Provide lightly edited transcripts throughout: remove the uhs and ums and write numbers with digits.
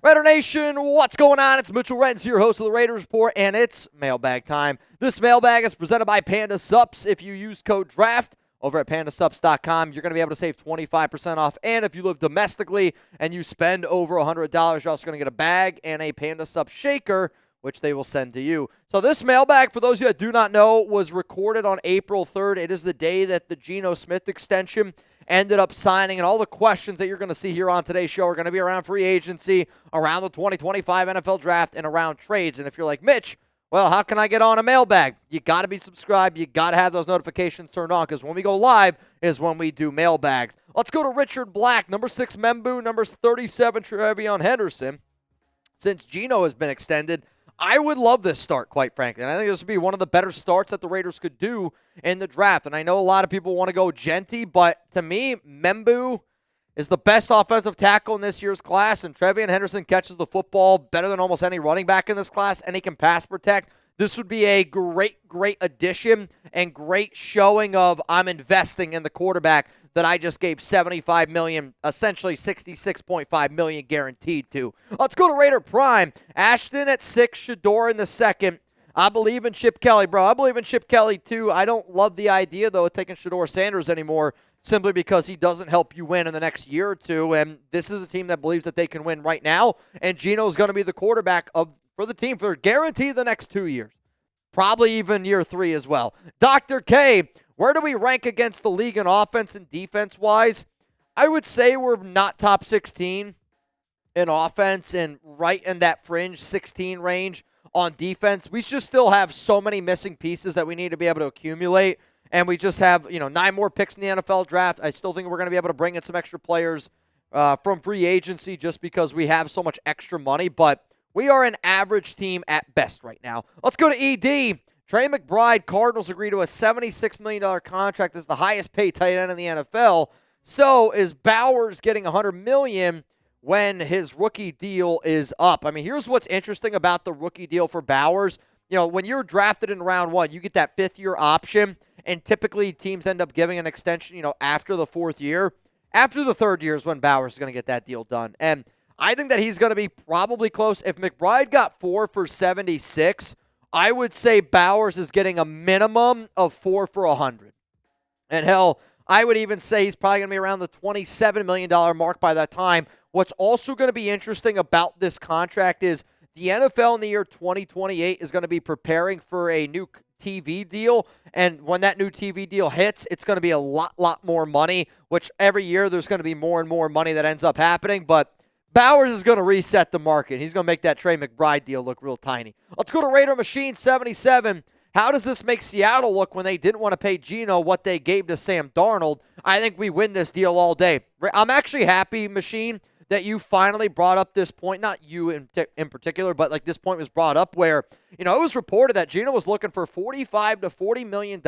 Raider Nation, what's going on? It's Mitchell Renz here, host of the Raiders Report, and it's mailbag time. This mailbag is presented by Panda Subs. If you use code DRAFT over at pandasubs.com, you're going to be able to save 25% off. And if you live domestically and you spend over $100, you're also going to get a bag and a Panda Sub shaker, which they will send to you. So this mailbag, for those of you that do not know, was recorded on April 3rd. It is the day that the Gino Smith extension ended up signing, and all the questions that you're going to see here on today's show are going to be around free agency, around the 2025 NFL Draft, and around trades. And if you're like, Mitch, well, how can I get on a mailbag? You got to be subscribed. You got to have those notifications turned on, because when we go live is when we do mailbags. Let's go to Richard Black, number 6, Membu, number 37, Trevion Henderson. Since Gino has been extended, I would love this start, quite frankly. And I think this would be one of the better starts that the Raiders could do in the draft. And I know a lot of people want to go Genty, but to me, Membu is the best offensive tackle in this year's class, and Trevion Henderson catches the football better than almost any running back in this class, and he can pass protect. This would be a great addition and great showing of I'm investing in the quarterback that I just gave $75 million, essentially $66.5 million guaranteed to. Let's go to Raider Prime. Ashton at 6, Shador in the 2nd. I believe in Chip Kelly, bro. I believe in Chip Kelly, too. I don't love the idea, though, of taking Shador Sanders anymore, simply because he doesn't help you win in the next year or two. And this is a team that believes that they can win right now. And Gino's going to be the quarterback for the team for guaranteed the next 2 years. Probably even year 3 as well. Dr. K, where do we rank against the league in offense and defense-wise? I would say we're not top 16 in offense and right in that fringe 16 range on defense. We just still have so many missing pieces that we need to be able to accumulate. And we just have, 9 more picks in the NFL draft. I still think we're going to be able to bring in some extra players from free agency just because we have so much extra money. But we are an average team at best right now. Let's go to ED. Trey McBride, Cardinals agree to a $76 million contract. This is the highest paid tight end in the NFL. So is Bowers getting $100 million when his rookie deal is up? I mean, here's what's interesting about the rookie deal for Bowers. When you're drafted in round 1, you get that 5th-year option, and typically teams end up giving an extension, after the 4th year. After the 3rd year is when Bowers is going to get that deal done. And I think that he's going to be probably close. If McBride got 4 for 76, I would say Bowers is getting a minimum of 4 for 100. And hell, I would even say he's probably going to be around the $27 million mark by that time. What's also going to be interesting about this contract is the NFL in the year 2028 is going to be preparing for a new TV deal, and when that new TV deal hits, it's going to be a lot more money, which every year there's going to be more and more money that ends up happening, but Bowers is going to reset the market. He's going to make that Trey McBride deal look real tiny. Let's go to Raider Machine 77. How does this make Seattle look when they didn't want to pay Gino what they gave to Sam Darnold? I think we win this deal all day. I'm actually happy, Machine, that you finally brought up this point, not you in particular, but like this point was brought up where, it was reported that Gino was looking for $45 to $40 million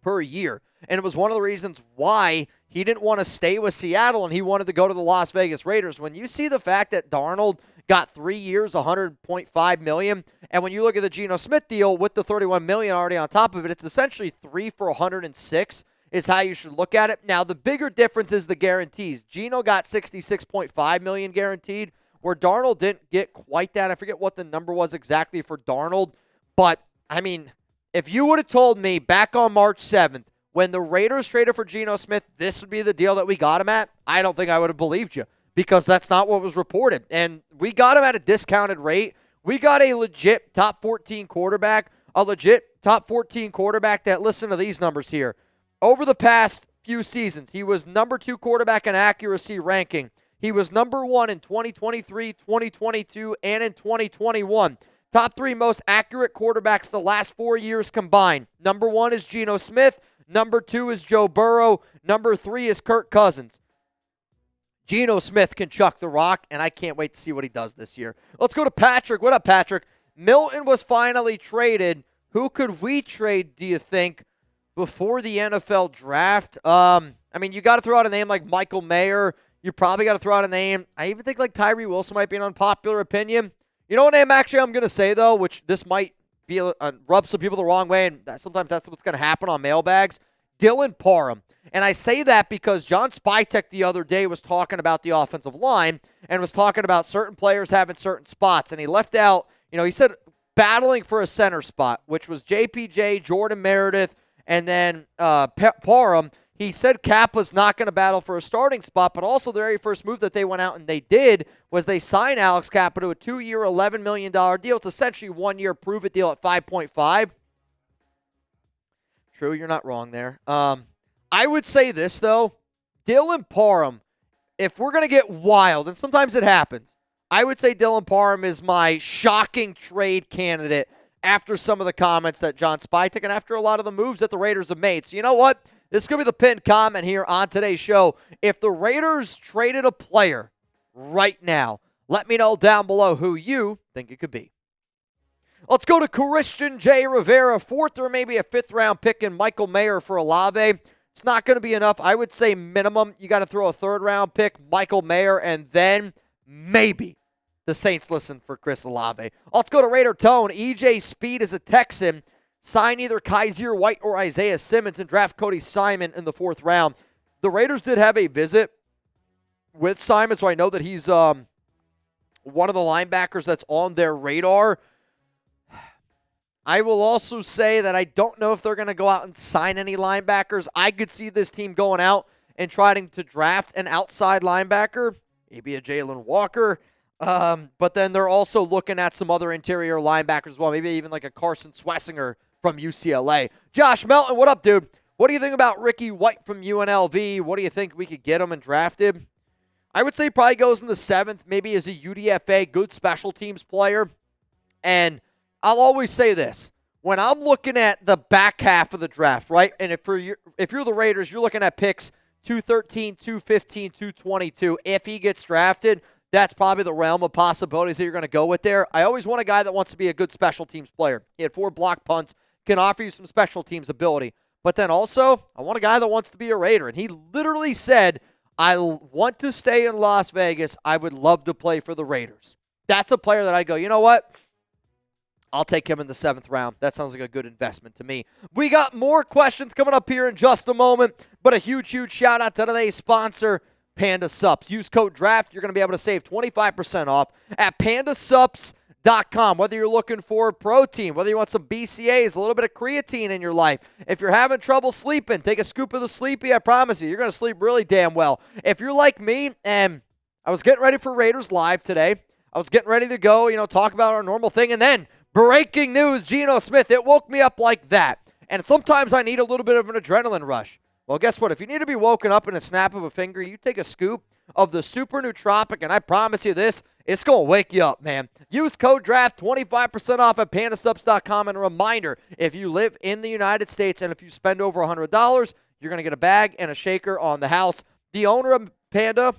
per year. And it was one of the reasons why he didn't want to stay with Seattle and he wanted to go to the Las Vegas Raiders. When you see the fact that Darnold got 3 years, $100.5 million, and when you look at the Gino Smith deal with the $31 million already on top of it, it's essentially 3 for 106. Is how you should look at it. Now, the bigger difference is the guarantees. Gino got $66.5 million guaranteed, where Darnold didn't get quite that. I forget what the number was exactly for Darnold. But, I mean, if you would have told me back on March 7th, when the Raiders traded for Gino Smith, this would be the deal that we got him at, I don't think I would have believed you, because that's not what was reported. And we got him at a discounted rate. We got a legit top 14 quarterback, that, listen to these numbers here. Over the past few seasons, he was number 2 quarterback in accuracy ranking. He was number 1 in 2023, 2022, and in 2021. Top 3 most accurate quarterbacks the last 4 years combined. Number 1 is Gino Smith. Number 2 is Joe Burrow. Number 3 is Kirk Cousins. Gino Smith can chuck the rock, and I can't wait to see what he does this year. Let's go to Patrick. What up, Patrick? Milton was finally traded. Who could we trade, do you think, before the NFL draft? You got to throw out a name like Michael Mayer. You probably got to throw out a name. I even think like Tyree Wilson might be an unpopular opinion. You know what name actually I'm going to say, though, which this might be rub some people the wrong way, and sometimes that's what's going to happen on mailbags. Dylan Parham. And I say that because John Spytek the other day was talking about the offensive line and was talking about certain players having certain spots. And he left out, he said battling for a center spot, which was JPJ, Jordan Meredith, and then Parham. He said Kappa's not going to battle for a starting spot, but also the very first move that they went out and they did was they signed Alex Kappa to a 2-year, $11 million deal. It's essentially 1 year prove-it deal at 5.5. True, you're not wrong there. I would say this, though. Dylan Parham, if we're going to get wild, and sometimes it happens, I would say Dylan Parham is my shocking trade candidate after some of the comments that John Spytek and after a lot of the moves that the Raiders have made. So you know what? This is going to be the pinned comment here on today's show. If the Raiders traded a player right now, let me know down below who you think it could be. Let's go to Christian J. Rivera, 4th or maybe a 5th round pick in Michael Mayer for Olave. It's not going to be enough. I would say minimum, you got to throw a 3rd round pick, Michael Mayer, and then maybe the Saints listen for Chris Olave. Let's go to Raider Tone. EJ Speed is a Texan. Sign either Kaiser White or Isaiah Simmons and draft Cody Simon in the 4th round. The Raiders did have a visit with Simon, so I know that he's one of the linebackers that's on their radar. I will also say that I don't know if they're going to go out and sign any linebackers. I could see this team going out and trying to draft an outside linebacker, maybe a Jalen Walker. But then they're also looking at some other interior linebackers as well, maybe even like a Carson Swessinger from UCLA. Josh Melton, what up, dude? What do you think about Ricky White from UNLV? What do you think we could get him and draft him? I would say he probably goes in the 7th, maybe as a UDFA, good special teams player. And I'll always say this. When I'm looking at the back half of the draft, right, and if you're the Raiders, you're looking at picks 213, 215, 222. If he gets drafted, that's probably the realm of possibilities that you're going to go with there. I always want a guy that wants to be a good special teams player. He had 4 block punts, can offer you some special teams ability. But then also, I want a guy that wants to be a Raider. And he literally said, I want to stay in Las Vegas. I would love to play for the Raiders. That's a player that I go, you know what? I'll take him in the 7th round. That sounds like a good investment to me. We got more questions coming up here in just a moment, but a huge shout out to today's sponsor, Panda Subs. Use code DRAFT. You're going to be able to save 25% off at pandasubs.com. Whether you're looking for protein, whether you want some BCAAs, a little bit of creatine in your life. If you're having trouble sleeping, take a scoop of the Sleepy. I promise you're going to sleep really damn well. If you're like me, and I was getting ready for Raiders Live today, I was getting ready to go, talk about our normal thing, and then breaking news, Gino Smith. It woke me up like that. And sometimes I need a little bit of an adrenaline rush. Well, guess what? If you need to be woken up in a snap of a finger, you take a scoop of the Super Nootropic, and I promise you this, it's going to wake you up, man. Use code DRAFT, 25% off at pandasubs.com. And a reminder, if you live in the United States and if you spend over $100, you're going to get a bag and a shaker on the house. The owner of Panda,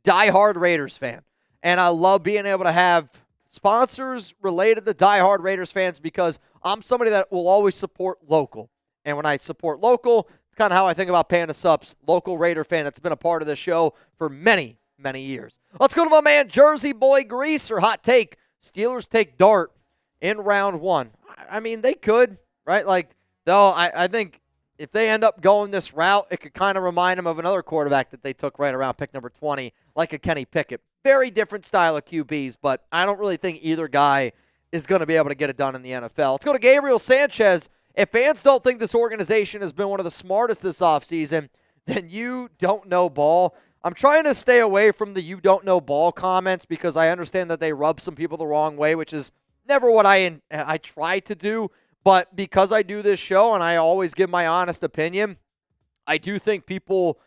diehard Raiders fan. And I love being able to have sponsors related to diehard Raiders fans because I'm somebody that will always support local. And when I support local, it's kind of how I think about Panda Subs, local Raider fan that's been a part of the show for many, many years. Let's go to my man, Jersey Boy Greaser. Hot take, Steelers take Dart in round 1. I mean, they could, right? I think if they end up going this route, it could kind of remind them of another quarterback that they took right around pick number 20, like a Kenny Pickett. Very different style of QBs, but I don't really think either guy is going to be able to get it done in the NFL. Let's go to Gabriel Sanchez. If fans don't think this organization has been one of the smartest this offseason, then you don't know ball. I'm trying to stay away from the you don't know ball comments because I understand that they rub some people the wrong way, which is never what I try to do. But because I do this show and I always give my honest opinion, I do think people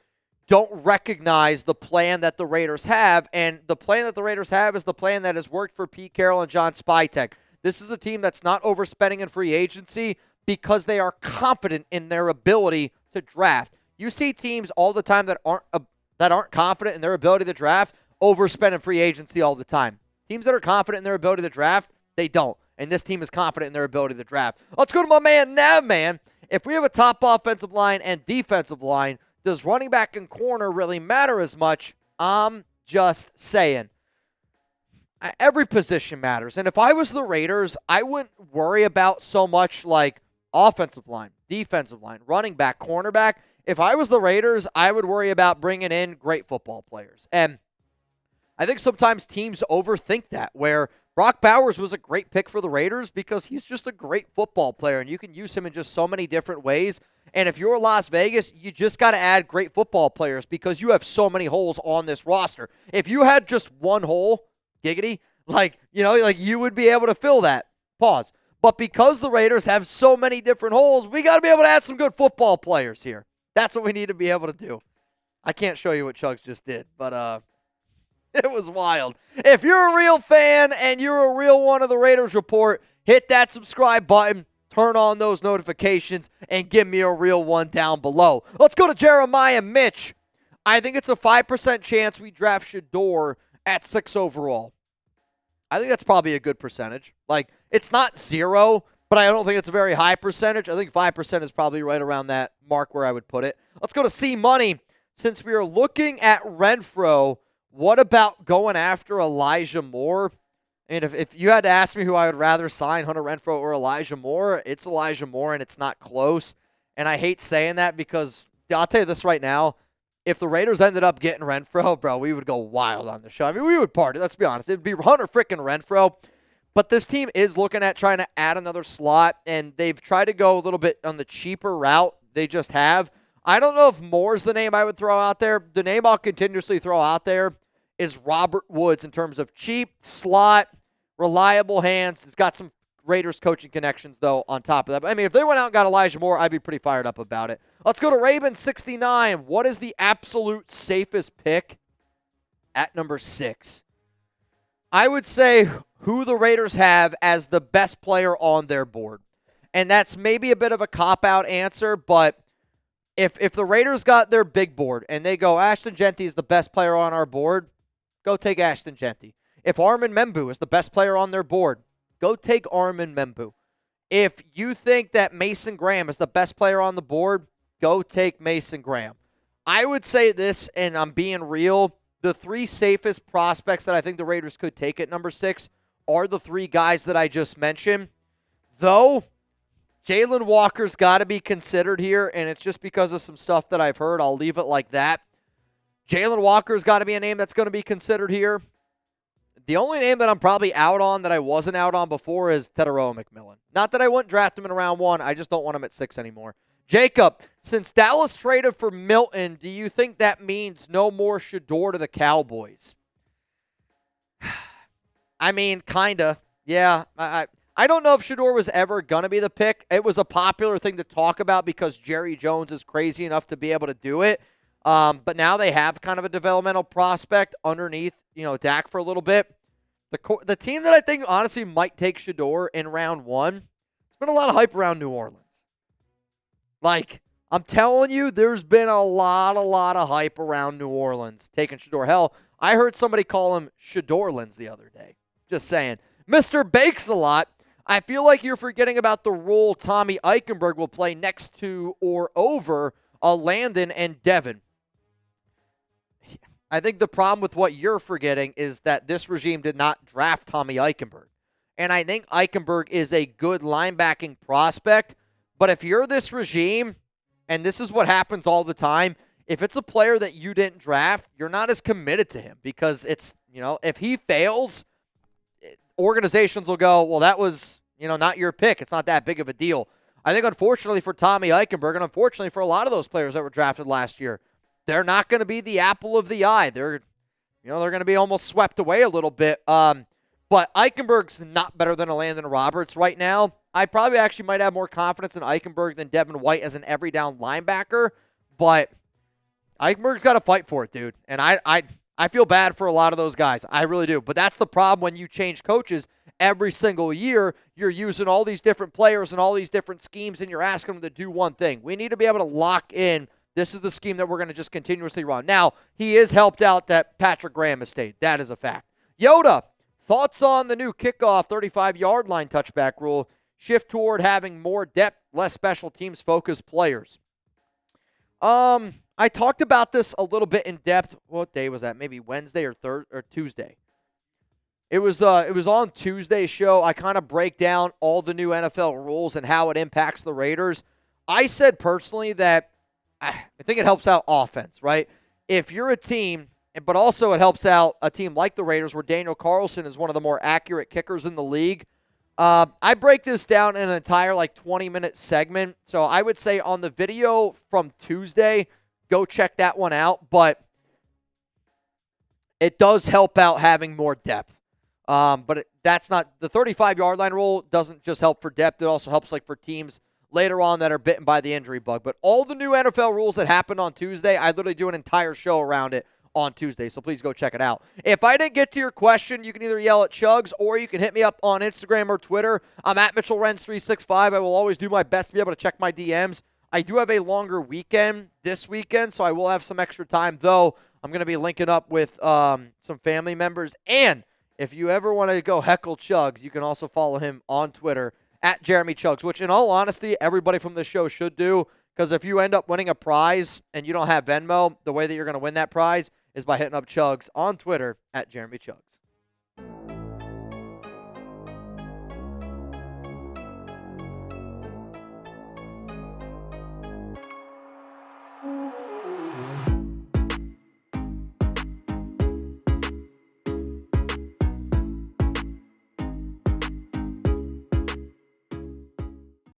don't recognize the plan that the Raiders have, and the plan that the Raiders have is the plan that has worked for Pete Carroll and John Spytek. This is a team that's not overspending in free agency because they are confident in their ability to draft. You see teams all the time that aren't confident in their ability to draft overspend in free agency all the time. Teams that are confident in their ability to draft, they don't. And this team is confident in their ability to draft. Let's go to my man, Navman. If we have a top offensive line and defensive line, does running back and corner really matter as much? I'm just saying. Every position matters. And if I was the Raiders, I wouldn't worry about so much like offensive line, defensive line, running back, cornerback. If I was the Raiders, I would worry about bringing in great football players. And I think sometimes teams overthink that, where Brock Bowers was a great pick for the Raiders because he's just a great football player, and you can use him in just so many different ways. And if you're Las Vegas, you just got to add great football players because you have so many holes on this roster. If you had just one hole, giggity, you would be able to fill that. Pause. But because the Raiders have so many different holes, we got to be able to add some good football players here. That's what we need to be able to do. I can't show you what Chugs just did, but it was wild. If you're a real fan and you're a real one of the Raiders Report, hit that subscribe button, turn on those notifications, and give me a real one down below. Let's go to Jeremiah Mitch. I think it's a 5% chance we draft Shedeur at 6 overall. I think that's probably a good percentage. It's not 0, but I don't think it's a very high percentage. I think 5% is probably right around that mark where I would put it. Let's go to C Money. Since we are looking at Renfrow, what about going after Elijah Moore? And if you had to ask me who I would rather sign, Hunter Renfrow or Elijah Moore, it's Elijah Moore, and it's not close. And I hate saying that because I'll tell you this right now. If the Raiders ended up getting Renfrow, bro, we would go wild on the show. I mean, we would party. Let's be honest. It would be Hunter freaking Renfrow. But this team is looking at trying to add another slot, and they've tried to go a little bit on the cheaper route. They just have. I don't know if Moore's the name I would throw out there. The name I'll continuously throw out there is Robert Woods in terms of cheap, slot, reliable hands. He's got some Raiders coaching connections, though, on top of that. But, I mean, if they went out and got Elijah Moore, I'd be pretty fired up about it. Let's go to Raven69. What is the absolute safest pick at number 6? I would say who the Raiders have as the best player on their board. And that's maybe a bit of a cop-out answer, but if the Raiders got their big board and they go, Ashton Jeanty is the best player on our board, go take Ashton Jeanty. If Armin Membu is the best player on their board, go take Armin Membu. If you think that Mason Graham is the best player on the board, go take Mason Graham. I would say this, and I'm being real, the 3 safest prospects that I think the Raiders could take at number 6 are the 3 guys that I just mentioned. Though, Jalen Walker's got to be considered here, and it's just because of some stuff that I've heard. I'll leave it like that. Jalen Walker's got to be a name that's going to be considered here. The only name that I'm probably out on that I wasn't out on before is Teteroa McMillan. Not that I wouldn't draft him in round 1. I just don't want him at 6 anymore. Jacob, since Dallas traded for Milton, do you think that means no more Shedeur to the Cowboys? I mean, kind of. Yeah, I don't know if Shedeur was ever going to be the pick. It was a popular thing to talk about because Jerry Jones is crazy enough to be able to do it. But now they have kind of a developmental prospect underneath, Dak for a little bit. The team that I think honestly might take Shedeur in round 1, there's been a lot of hype around New Orleans. I'm telling you, there's been a lot of hype around New Orleans taking Shedeur. Hell, I heard somebody call him Shedorlins the other day. Just saying. Mr. Bakes a lot. I feel like you're forgetting about the role Tommy Eichenberg will play next to or over Landon and Devin. I think the problem with what you're forgetting is that this regime did not draft Tommy Eichenberg. And I think Eichenberg is a good linebacking prospect. But if you're this regime, and this is what happens all the time, if it's a player that you didn't draft, you're not as committed to him because it's, if he fails, organizations will go, well, that was, not your pick. It's not that big of a deal. I think unfortunately for Tommy Eichenberg and unfortunately for a lot of those players that were drafted last year, they're not going to be the apple of the eye. They're going to be almost swept away a little bit. But Eichenberg's not better than a Landon Roberts right now. I probably actually might have more confidence in Eichenberg than Devin White as an every down linebacker. But Eichenberg's got to fight for it, dude. And I feel bad for a lot of those guys. I really do. But that's the problem when you change coaches every single year. You're using all these different players and all these different schemes, and you're asking them to do one thing. We need to be able to lock in. This is the scheme that we're going to just continuously run. Now, he is helped out that Patrick Graham has stayed. That is a fact. Yoda, thoughts on the new kickoff 35-yard line touchback rule? Shift toward having more depth, less special teams focused players. I talked about this a little bit in depth. What day was that? Maybe Wednesday or Tuesday. It was on Tuesday's show. I kind of break down all the new NFL rules and how it impacts the Raiders. I said personally that I think it helps out offense, right? If you're a team, but also it helps out a team like the Raiders where Daniel Carlson is one of the more accurate kickers in the league. I break this down in an entire 20-minute segment. So I would say on the video from Tuesday, go check that one out. But it does help out having more depth. But that's not the 35-yard line rule doesn't just help for depth. It also helps for teams later on that are bitten by the injury bug. But all the new NFL rules that happened on Tuesday, I literally do an entire show around it on Tuesday. So please go check it out. If I didn't get to your question, you can either yell at Chugs or you can hit me up on Instagram or Twitter. I'm at Mitchell Renz 365. I will always do my best to be able to check my DMs. I do have a longer weekend this weekend, so I will have some extra time, though I'm going to be linking up with some family members. And if you ever want to go heckle Chugs, you can also follow him on Twitter at Jeremy Chugs, which in all honesty, everybody from this show should do, because if you end up winning a prize and you don't have Venmo, the way that you're going to win that prize is by hitting up Chugs on Twitter at Jeremy Chugs.